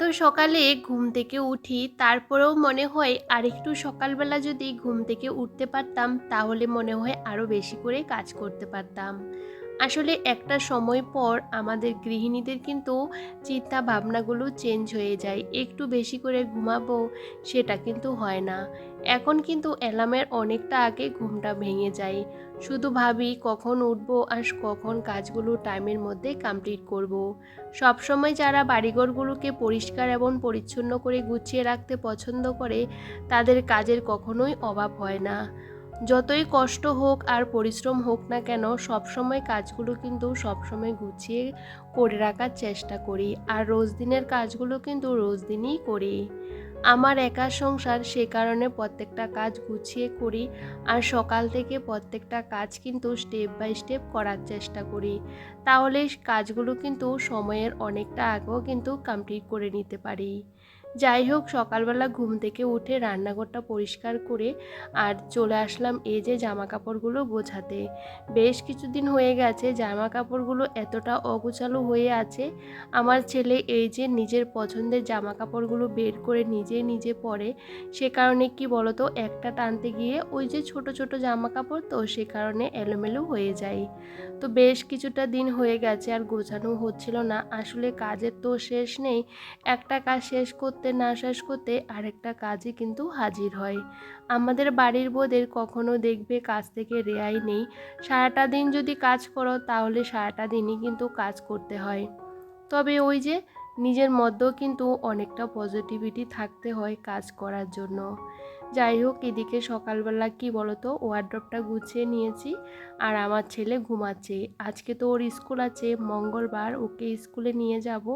এত সকালে ঘুম থেকে উঠি, তারপরেও মনে হয় আরেকটু সকালবেলা যদি ঘুম থেকে উঠতে পারতাম তাহলে মনে হয় আরও বেশি করে কাজ করতে পারতাম। আসলে একটা সময় পর আমাদের গৃহিণীদের কিন্তু চিন্তা ভাবনাগুলো চেঞ্জ হয়ে যায়, একটু বেশি করে ঘুমাবো সেটা কিন্তু হয় না। এখন কিন্তু অ্যালার্মের অনেকটা আগে ঘুমটা ভেঙে যায়, শুধু ভাবি কখন উঠবো আর কখন কাজগুলো টাইমের মধ্যে কমপ্লিট করব। সবসময় যারা বাড়িঘরগুলোকে পরিষ্কার এবং পরিচ্ছন্ন করে গুছিয়ে রাখতে পছন্দ করে তাদের কাজের কখনোই অভাব হয় না। যতই কষ্ট হোক আর পরিশ্রম হোক না কেন, সবসময় কাজগুলো কিন্তু সবসময় গুছিয়ে করে রাখার চেষ্টা করি, আর রোজ দিনের কাজগুলো কিন্তু রোজ দিনই করি। আমার একার সংসার, সে কারণে প্রত্যেকটা কাজ গুছিয়ে করি, আর সকাল থেকে প্রত্যেকটা কাজ কিন্তু স্টেপ বাই স্টেপ করার চেষ্টা করি। তাহলে কাজগুলো কিন্তু সময়ের অনেকটা আগেও কিন্তু কমপ্লিট করে নিতে পারি। যাই হোক, সকালবেলা ঘুম থেকে উঠে রান্নাঘরটা পরিষ্কার করে আর চলে আসলাম এই যে জামা কাপড়গুলো গোছাতে। বেশ কিছুদিন হয়ে গেছে জামা কাপড়গুলো এতটা অগোছালো হয়ে আছে। আমার ছেলে এই যে নিজের পছন্দের জামা কাপড়গুলো বের করে নিজে নিজে পরে, সে কারণে কি বলতো, একটা টানতে গিয়ে ওই যে ছোট ছোট জামা কাপড়, তো সে কারণে এলোমেলো হয়ে যায়। তো বেশ কিছুটা দিন হয়ে গেছে আর গোছানো হচ্ছিল না। আসলে কাজের তো শেষ নেই, একটা কাজ শেষ করতে না শেষ করতে আরেকটা কাজই কিন্তু হাজির হয়। আমাদের বাড়ির বউদের কখনো দেখবে কাজ থেকে রেহাই নেই। সারাটা দিন যদি কাজ করো তাহলে সারাটা দিনই কিন্তু কাজ করতে হয়। তবে ওই যে নিজের মধ্যেও কিন্তু অনেকটা পজিটিভিটি থাকতে হয় কাজ করার জন্য। যাই হোক, এদিকে সকালবেলা কি বলতো, ওয়ারড্রপটা গুছিয়ে নিয়েছি আর আমার ছেলে ঘুমাচ্ছে। আজকে তো ওর স্কুল আছে, মঙ্গলবার, ওকে স্কুলে নিয়ে যাব।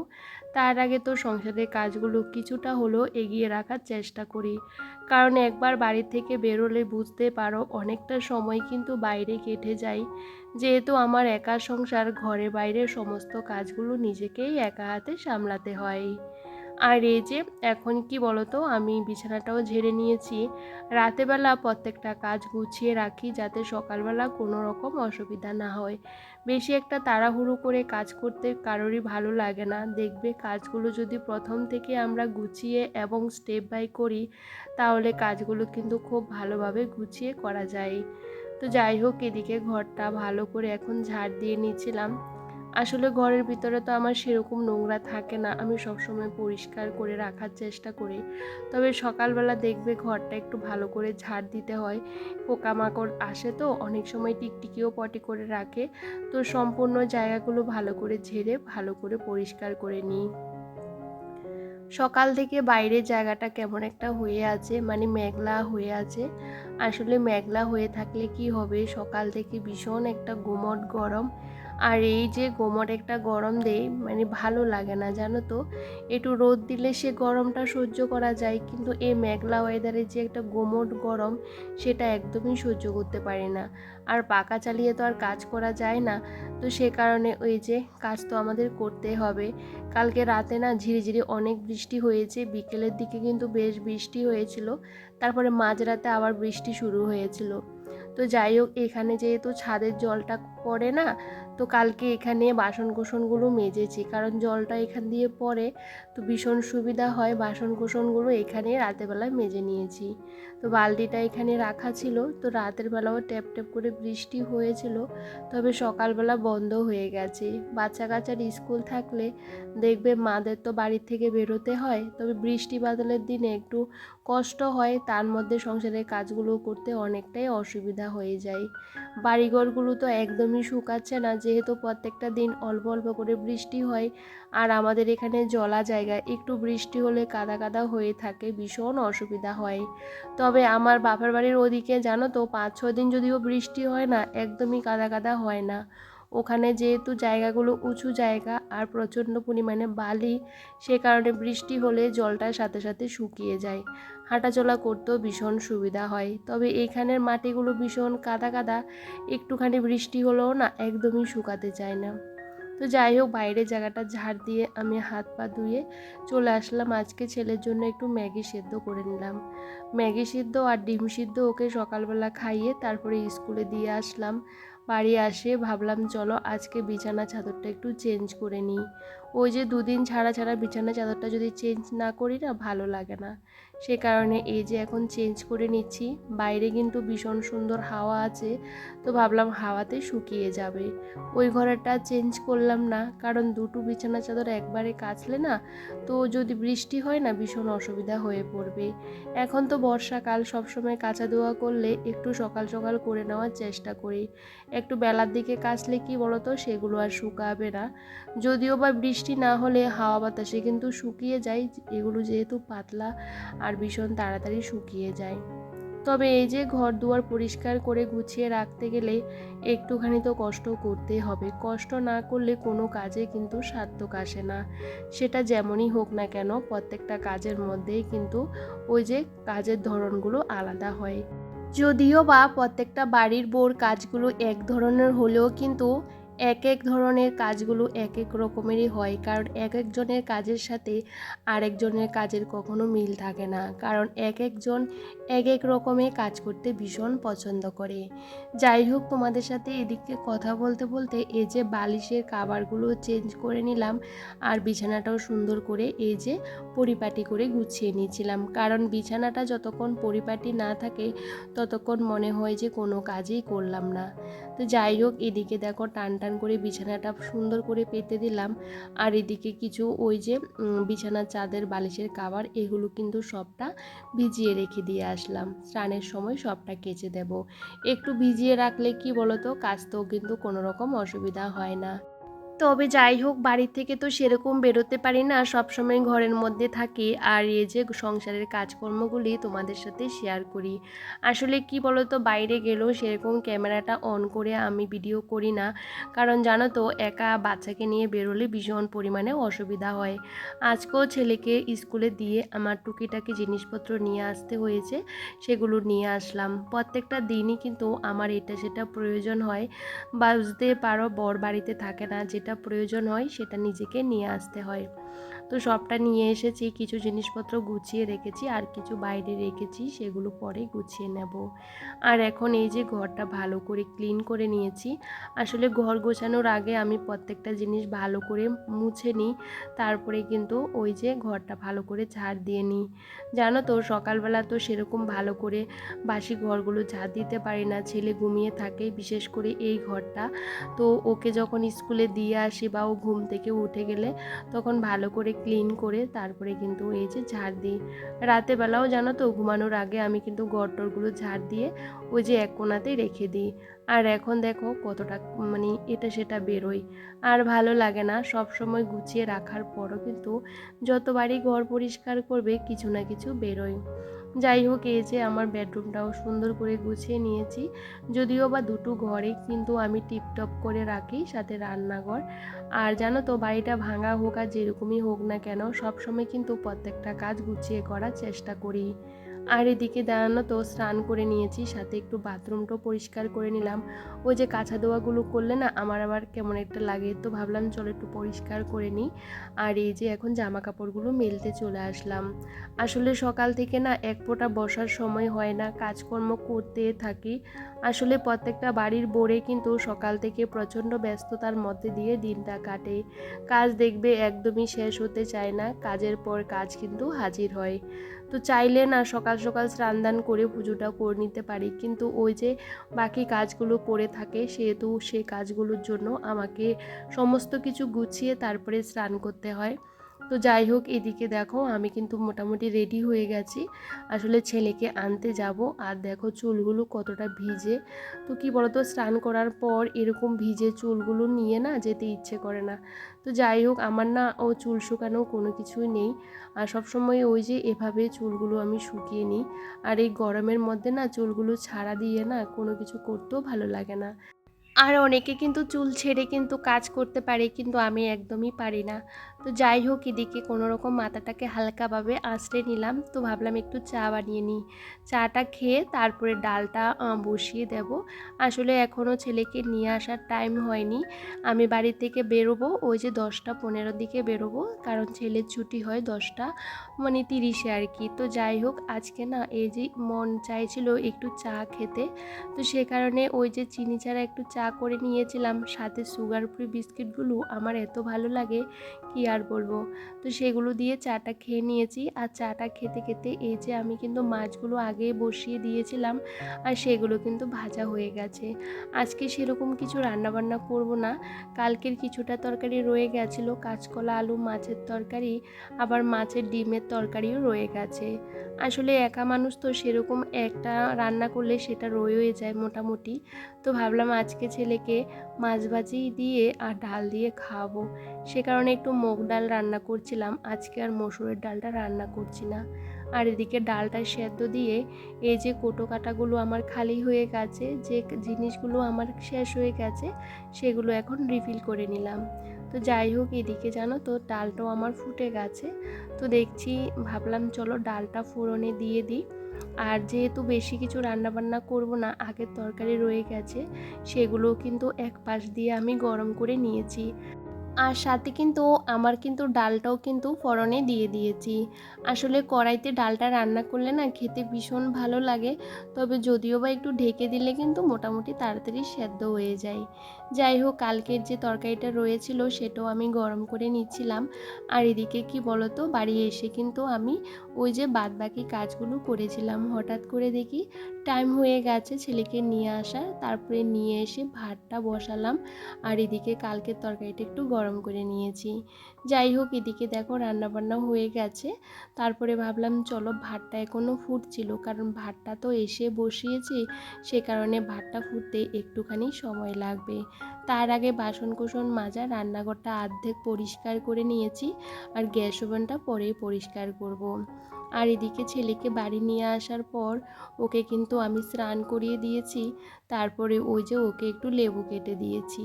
তার আগে তো সংসারের কাজগুলো কিছুটা হলেও এগিয়ে রাখার চেষ্টা করি, কারণ একবার বাড়ি থেকে বেরোলে বুঝতে পারো অনেকটা সময় কিন্তু বাইরে কেটে যায়। যেহেতু আমার একা সংসার, ঘরে বাইরে সমস্ত কাজগুলো নিজেকেই একা হাতে সামলাতে হয়। আর এই যে এখন কি বলতো, আমি বিছানাটাও ঝেড়ে নিয়েছি। রাতেবেলা প্রত্যেকটা কাজ গুছিয়ে রাখি যাতে সকালবেলা কোনো রকম অসুবিধা না হয়। বেশি একটা তাড়াহুড়ো করে কাজ করতে কারোরই ভালো লাগে না। দেখবে কাজগুলো যদি প্রথম থেকে আমরা গুছিয়ে এবং স্টেপ বাই করি তাহলে কাজগুলো কিন্তু খুব ভালোভাবে গুছিয়ে করা যায়। তো যাই হোক, এদিকে ঘরটা ভালো করে এখন ঝাড় দিয়ে নিচ্ছিলাম। আসলে ঘরের ভিতরে তো আমার সেরকম নোংরা থাকে না, আমি সবসময় পরিষ্কার করে রাখার চেষ্টা করি। তবে সকালবেলা দেখবে ঘরটা একটু ভালো করে ঝাড় দিতে হয়। পোকামাকড় আসে তো অনেক সময়, টিকটিকিও পটি করে রাখে। তো সম্পূর্ণ জায়গাগুলো ভালো করে ঝেড়ে ভালো করে পরিষ্কার করে নিই। সকাল থেকে বাইরের জায়গাটা কেমন একটা হয়ে আছে, মানে মেঘলা হয়ে আছে। আসলে মেঘলা হয়ে থাকলে কি হবে, সকাল থেকে ভীষণ একটা গুমট গরম। আর এই যে গুমট একটা গরম দেয়, মানে ভালো লাগে না জানো তো। একটু রোদ দিলে সে গরমটা সহ্য করা যায়, কিন্তু এই মেঘলা ওয়েদারে যে একটা গুমট গরম, সেটা একদমই সহ্য করতে পারি না। আর পাখা চালিয়ে তো আর কাজ করা যায় না। তো সে কারণে ওই যে কাজ তো আমাদের করতে হবে। কালকে রাতে না ঝিরিঝিরি অনেক বৃষ্টি হয়েছে, বিকেলের দিকে কিন্তু বেশ বৃষ্টি হয়েছিল, তারপরে মাঝরাতে আবার বৃষ্টি শুরু হয়েছিল। তো যাই হোক, এখানে যেহেতু ছাদের জলটা পড়ে না, তো কালকে এখানে বাসন কোসনগুলো মেজেছি, কারণ জলটা এখান দিয়ে পড়ে, তো ভীষণ সুবিধা হয়। বাসন কোসনগুলো এখানে রাতেরবেলায় মেজে নিয়েছি। তো বালতিটা এখানে রাখা ছিল, তো রাতের বেলাও ট্যাপ ট্যাপ করে বৃষ্টি হয়েছিল, তবে সকালবেলা বন্ধ হয়ে গেছে। বাচ্চা কাচ্চার স্কুল থাকলে দেখবে মাদের তো বাড়ি থেকে বেরোতে হয়, তবে বৃষ্টি বাদলের দিনে একটু কষ্ট হয়, তার মধ্যে সংসারের কাজগুলো করতে অনেকটাই অসুবিধা হয়ে যায়। বাড়িঘরগুলো তো একদমই শুকাচ্ছে না, যেহেতু প্রত্যেকটা দিন অল্প অল্প করে বৃষ্টি হয়। আর আমাদের এখানে জলা জায়গা, একটু বৃষ্টি হলে কাদা কাদা হয়ে থাকে, ভীষণ অসুবিধা হয়। তবে আমার বাপের বাড়ির ওদিকে জানো তো, 5-6 দিন যদিও বৃষ্টি হয় না, একদমই কাদা কাদা হয় না। ওখানে যেহেতু জায়গাগুলো উঁচু জায়গা আর প্রচণ্ড পরিমাণে বালি, সে কারণে বৃষ্টি হলে জলটার সাথে সাথে শুকিয়ে যায়, হাঁটাচলা করতেও ভীষণ সুবিধা হয়। তবে এইখানের মাটিগুলো ভীষণ কাদা কাদা, একটুখানি বৃষ্টি হলেও না একদমই শুকাতে চায় না। তো যাই হোক, বাইরের জায়গাটা ঝাড় দিয়ে আমি হাত পা ধুয়ে চলে আসলাম। আজকে ছেলের জন্য একটু ম্যাগি সেদ্ধ করে নিলাম। ম্যাগি সিদ্ধ আর ডিম সিদ্ধ ওকে সকালবেলা খাইয়ে তারপরে স্কুলে দিয়ে আসলাম। বাড়ি আসে ভাবলাম চলো আজকে বিছানা চাদরটা একটু চেঞ্জ করে নিই। ওই যে দুদিন ছাড়া ছাড়া বিছানা চাদরটা যদি চেঞ্জ না করি না ভালো লাগে না। সে কারণে এই যে এখন চেঞ্জ করে নিচ্ছি। বাইরে কিন্তু ভীষণ সুন্দর হাওয়া আছে, তো ভাবলাম হাওয়াতে শুকিয়ে যাবে। ওই ঘরেরটা চেঞ্জ করলাম না, কারণ দুটো বিছানা চাদর একবারে কাচলে না, তো যদি বৃষ্টি হয় না ভীষণ অসুবিধা হয়ে পড়বে। এখন তো বর্ষাকাল, সবসময় কাচা ধোয়া করলে একটু সকাল সকাল করে নেওয়ার চেষ্টা করি। একটু বেলার দিকে কাচলে কি বলতো, সেগুলো আর শুকাবে না। যদিও বা বৃষ্টি না হলে হাওয়া বাতাসে কিন্তু শুকিয়ে যায়, এগুলো যেহেতু পাতলা আর ভীষণ তাড়াতাড়ি শুকিয়ে যায়। তবে এই যে ঘর দুয়ার পরিষ্কার করে গুছিয়ে রাখতে গেলে একটুখানি তো কষ্ট করতেই হবে। কষ্ট না করলে কোনো কাজে কিন্তু সার্থক আসে না। সেটা যেমনই হোক না কেন, প্রত্যেকটা কাজের মধ্যেই কিন্তু ওই যে কাজের ধরনগুলো আলাদা হয়। যদিও বা প্রত্যেকটা বাড়ির বউর কাজগুলো এক ধরনের হলেও কিন্তু এক এক ধরনের কাজগুলো এক এক রকমেরই হয়, কারণ এক একজনের কাজের সাথে আরেকজনের কাজের কখনো মিল থাকে না, কারণ এক একজন এক এক রকমের কাজ করতে ভীষণ পছন্দ করে। যাই হোক, তোমাদের সাথে এদিকে কথা বলতে বলতে এই যে বালিশের কাভারগুলো চেঞ্জ করে নিলাম, আর বিছানাটাও সুন্দর করে এই যে পরিপাটি করে গুছিয়ে নিয়েছিলাম, কারণ বিছানাটা যতক্ষণ পরিপাটি না থাকে ততক্ষণ মনে হয় যে কোনো কাজই করলাম না। তো যাই হোক, এদিকে দেখো টান টান করে বিছানাটা সুন্দর করে পেতে দিলাম, আর এদিকে কিছু ওই যে বিছানার চাদর বালিশের কাভার এগুলো কিন্তু সবটা ভিজিয়ে রেখে দিয়ে আসলাম। স্নানের সময় সবটা কেচে দেব। একটু ভিজিয়ে রাখলে কি বলতো, কাচতেও কিন্তু কোনো রকম অসুবিধা হয় না। তবে যাই হোক, বাড়ি থেকে তো সেরকম বেরোতে পারি না, সবসময় ঘরের মধ্যে থাকি, আর এই যে সংসারের কাজকর্মগুলি তোমাদের সাথে শেয়ার করি। আসলে কি বলতো, বাইরে গেলেও সেরকম ক্যামেরাটা অন করে আমি ভিডিও করি না, কারণ জানো তো একা বাচ্চাকে নিয়ে বেরোলে ভীষণ পরিমাণে অসুবিধা হয়। আজকেও ছেলেকে স্কুলে দিয়ে আমার টুকিটাকি জিনিসপত্র নিয়ে আসতে হয়েছে, সেগুলো নিয়ে আসলাম। প্রত্যেকটা দিনই কিন্তু আমার এটা সেটা প্রয়োজন হয়, বুঝতে পারো বর বাড়িতে থাকে না, যেটা প্রয়োজন হয় সেটা নিজেকে নিয়ে আসতে হয়। তো সবটা নিয়ে এসেছি, কিছু জিনিসপত্র গুছিয়ে রেখেছি আর কিছু বাইরে রেখেছি, সেগুলো পরে গুছিয়ে নেব। আর এখন এই যে ঘরটা ভালো করে ক্লিন করে নিয়েছি। আসলে ঘর গোছানোর আগে আমি প্রত্যেকটা জিনিস ভালো করে মুছে নিই, তারপরে কিন্তু ওই যে ঘরটা ভালো করে ঝাড় দিয়ে নিই। জানো তো সকালবেলা তো সেরকম ভালো করে বাসি ঘরগুলো ঝাড় দিতে পারি না, ছেলে ঘুমিয়ে থাকে, বিশেষ করে এই ঘরটা। তো ওকে যখন স্কুলে দিয়ে আসি বা ও ঘুম থেকে উঠে গেলে তখন ভালো করে ক্লিন করে তারপরে কিন্তু এই যে ঝাড় দিই। রাতের বেলাও জানো তো ঘুমানোর আগে আমি কিন্তু ঘরটরগুলো ঝাড় দিয়ে ওই যে এক কোণাতেই রেখে দিই। আর এখন দেখো কতটা মানে এটা সেটা বেরোয়, আর ভালো লাগে না। সব সময় গুছিয়ে রাখার পরও কিন্তু যতবারই ঘর পরিষ্কার করবে কিছু না কিছু বেরোয়। যাই হোক, এই যে আমার বেডরুমটাও সুন্দর করে গুছিয়ে নিয়েছি। যদিও বা দুটো ঘরে কিন্তু আমি টিপটপ করে রাখি, সাথে রান্নাঘর। আর জানো তো বাড়িটা ভাঙা হোক আর যেরকমই হোক না কেন, সবসময় কিন্তু প্রত্যেকটা কাজ গুছিয়ে করার চেষ্টা করি। আর এদিকে দাঁড়ানো তো স্নান করে নিয়েছি, সাথে একটু বাথরুমটাও পরিষ্কার করে নিলাম। ওই যে কাঁচা ধোয়াগুলো করলে না আমার আবার কেমন একটা লাগে, তো ভাবলাম চলো একটু পরিষ্কার করে নিই। আর এই যে এখন জামা কাপড়গুলো মেলতে চলে আসলাম। আসলে সকাল থেকে না এক ফোঁটা বসার সময় হয় না, কাজকর্ম করতে থাকি। আসলে প্রত্যেকটা বাড়ির বোরে কিন্তু সকাল থেকে প্রচণ্ড ব্যস্ততার মধ্যে দিয়ে দিনটা কাটে। কাজ দেখবে একদমই শেষ হতে চায় না, কাজের পর কাজ কিন্তু হাজির হয়। তো চাইলে না সকাল সকাল স্নান দান করে পুজোটা করে নিতে পারি, কিন্তু ওই যে বাকি কাজগুলো পড়ে থাকে, সেহেতু সেই কাজগুলোর জন্য আমাকে সমস্ত কিছু গুছিয়ে তারপরে স্নান করতে হয়। তো যাই হোক, এদিকে দেখো আমি কিন্তু মোটামুটি রেডি হয়ে গেছি, আসলে ছেলেকে আনতে যাব। আর দেখো চুলগুলো কতটা ভিজে, তো কি বলতো স্নান করার পর এরকম ভিজে চুলগুলো নিয়ে না যেতে ইচ্ছে করে না। তো যাই হোক, আমার না ও চুল শুকানো কোনো কিছুই নেই, আর সবসময় ওই যে এভাবে চুলগুলো আমি শুকিয়ে নিই। আর এই গরমের মধ্যে না চুলগুলো ছাড়া দিয়ে না কোনো কিছু করতেও ভালো লাগে না। আর অনেকে কিন্তু চুল ছেড়ে কিন্তু কাজ করতে পারে, কিন্তু আমি একদমই পারি না। তো যাই হোক, এদিকে কোনো রকম মাথাটাকে হালকাভাবে আঁচড়ে নিলাম, তো ভাবলাম একটু চা বানিয়ে নিই। চাটা খেয়ে তারপরে ডালটা বসিয়ে দেব। আসলে এখনও ছেলেকে নিয়ে আসার টাইম হয়নি। আমি বাড়ি থেকে বেরোবো ওই যে 10টা 15 দিকে বেরোবো, কারণ ছেলের ছুটি হয় 10টা 30-এ আর কি। তো যাই হোক, আজকে না এই যে মন চাইছিল একটু চা খেতে, তো সে কারণে ওই যে চিনি ছাড়া একটু চা করে নিয়েছিলাম, সাথে সুগার ফ্রি বিস্কিটগুলো আমার এত ভালো লাগে কি আর বলবো। তো সেগুলো দিয়ে চাটা খেয়ে নিয়েছি। আর চাটা খেতে খেতে এই যে আমি কিন্তু মাছগুলো আগে বসিয়ে দিয়েছিলাম, আর সেগুলো কিন্তু ভাজা হয়ে গেছে। আজকে সেরকম কিছু রান্নাবান্না করব না, কালকের কিছুটা তরকারি রয়ে গেছিলো, কাঁচকলা আলু মাছের তরকারি, আবার মাছের ডিমের তরকারিও রয়ে গেছে। আসলে একা মানুষ তো সেরকম একটা রান্না করলে সেটা রয়ে যায় মোটামুটি। তো ভাবলাম আজকে ছেলেকে মাছ ভাজি দিয়ে আর ডাল দিয়ে খাওয়াবো, সে কারণে একটু মুগ ডাল রান্না করছিলাম, আজকে আর মসুরের ডালটা রান্না করছি না। আর এদিকে ডালটা সেদ্ধ দিয়ে এই যে কোটো কাটাগুলো আমার খালি হয়ে গেছে, যে জিনিসগুলো আমার শেষ হয়ে গেছে সেগুলো এখন রিফিল করে নিলাম। তো যাই হোক, এদিকে জানো তো ডালটাও আমার ফুটে গেছে। তো দেখছি, ভাবলাম চলো ডালটা ফোড়নে দিয়ে দিই। আর যেহেতু বেশি কিছু রান্নাবান্না করব না, আগের তরকারি রয়ে গেছে, সেগুলো কিন্তু এক পাশ দিয়ে আমি গরম করে নিয়েছি। আর সাথে কিন্তু আমার কিন্তু ডালটাও কিন্তু ফোড়নে দিয়ে দিয়েছি। আসলে কড়াইতে ডালটা রান্না করলে না খেতে ভীষণ ভালো লাগে, তবে যদিও বা একটু ঢেকে দিলে কিন্তু মোটামুটি তাড়াতাড়ি সেদ্ধ হয়ে যায়। যাই হোক, কালকের যে তরকারিটা রয়েছিল সেটাও আমি গরম করে নিচ্ছিলাম। আর এদিকে কি বলতো, বাড়ি এসে কিন্তু আমি ওই যে বাদবাকি কাজগুলো করেছিলাম, হঠাৎ করে দেখি টাইম হয়ে গেছে ছেলেকে নিয়ে আসার, তারপরে নিয়ে এসে ভাতটা বসালাম। আর এদিকে কালকের তরকারিটা একটু গরম করে নিয়েছি। যাই হোক, এদিকে দেখো রান্নাবান্না হয়ে গেছে। তারপরে ভাবলাম চলো, ভাতটা এখনও ফুটছিল, কারণ ভাতটা তো এসে বসিয়েছি, সে কারণে ভাতটা ফুটতে একটুখানি সময় লাগবে। তার আগে বাসন কোসন মাজা, রান্নাঘরটা অর্ধেক পরিষ্কার করে নিয়েছি, আর গ্যাস ওভেনটা পরে পরিষ্কার করব। আর এদিকে ছেলেকে বাড়ি নিয়ে আসার পর ওকে কিন্তু আমি স্নান করিয়ে দিয়েছি, তারপরে ওই যে ওকে একটু লেবু কেটে দিয়েছি।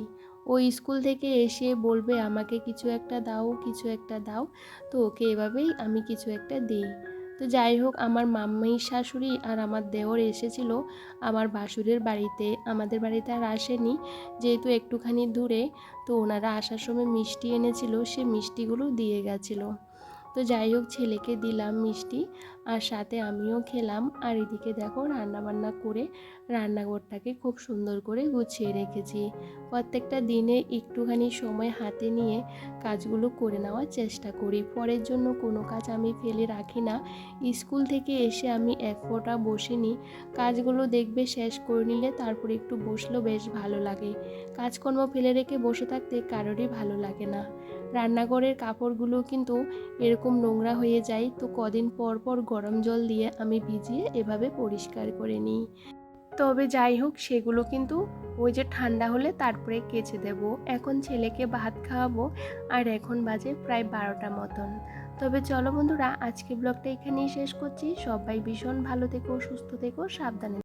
ও স্কুল থেকে এসে বলবে আমাকে কিছু একটা দাও, কিছু একটা দাও, তো ওকে এভাবেই আমি কিছু একটা দিই। তো যাই হোক, আমার মাম্মি শাশুড়ি আর আমার দেওর এসেছিল আমার ভাসুরের বাড়িতে, আমাদের বাড়িতে আর আসেনি, যেহেতু একটুখানি দূরে। তো ওনারা আসার সময় মিষ্টি এনেছিল, সে মিষ্টিগুলো দিয়ে গেছিলো। তো যাই হোক, ছেলেকে দিলাম মিষ্টি, আর সাথে আমিও খেলাম। আর এদিকে দেখো রান্নাবান্না করে রান্নাঘরটাকে খুব সুন্দর করে গুছিয়ে রেখেছি। প্রত্যেকটা দিনে একটুখানি সময় হাতে নিয়ে কাজগুলো করে নেওয়ার চেষ্টা করি, পরের জন্য কোনো কাজ আমি ফেলে রাখি না। স্কুল থেকে এসে আমি এক ফোঁটা বসিনি, কাজগুলো দেখবে শেষ করে নিলে তারপরে একটু বসলেও বেশ ভালো লাগে। কাজকর্ম ফেলে রেখে বসে থাকতে কারোরই ভালো লাগে না। রান্নাঘরের কাপড়গুলো কিন্তু এরকম নোংরা হয়ে যায়, তো কদিন পর পর গরম জল দিয়ে আমি ভিজিয়ে এভাবে পরিষ্কার করে নিই। তবে যাই হোক, সেগুলো কিন্তু ওই যে ঠান্ডা হলে তারপরে কেচে দেব। এখন ছেলেকে ভাত খাওয়াবো, আর এখন বাজে প্রায় 12টা মতন। তবে চলো বন্ধুরা, আজকে ব্লগটা এখানেই শেষ করছি। সবাই ভীষণ ভালো থেকো, সুস্থ থেকো, সাবধানে।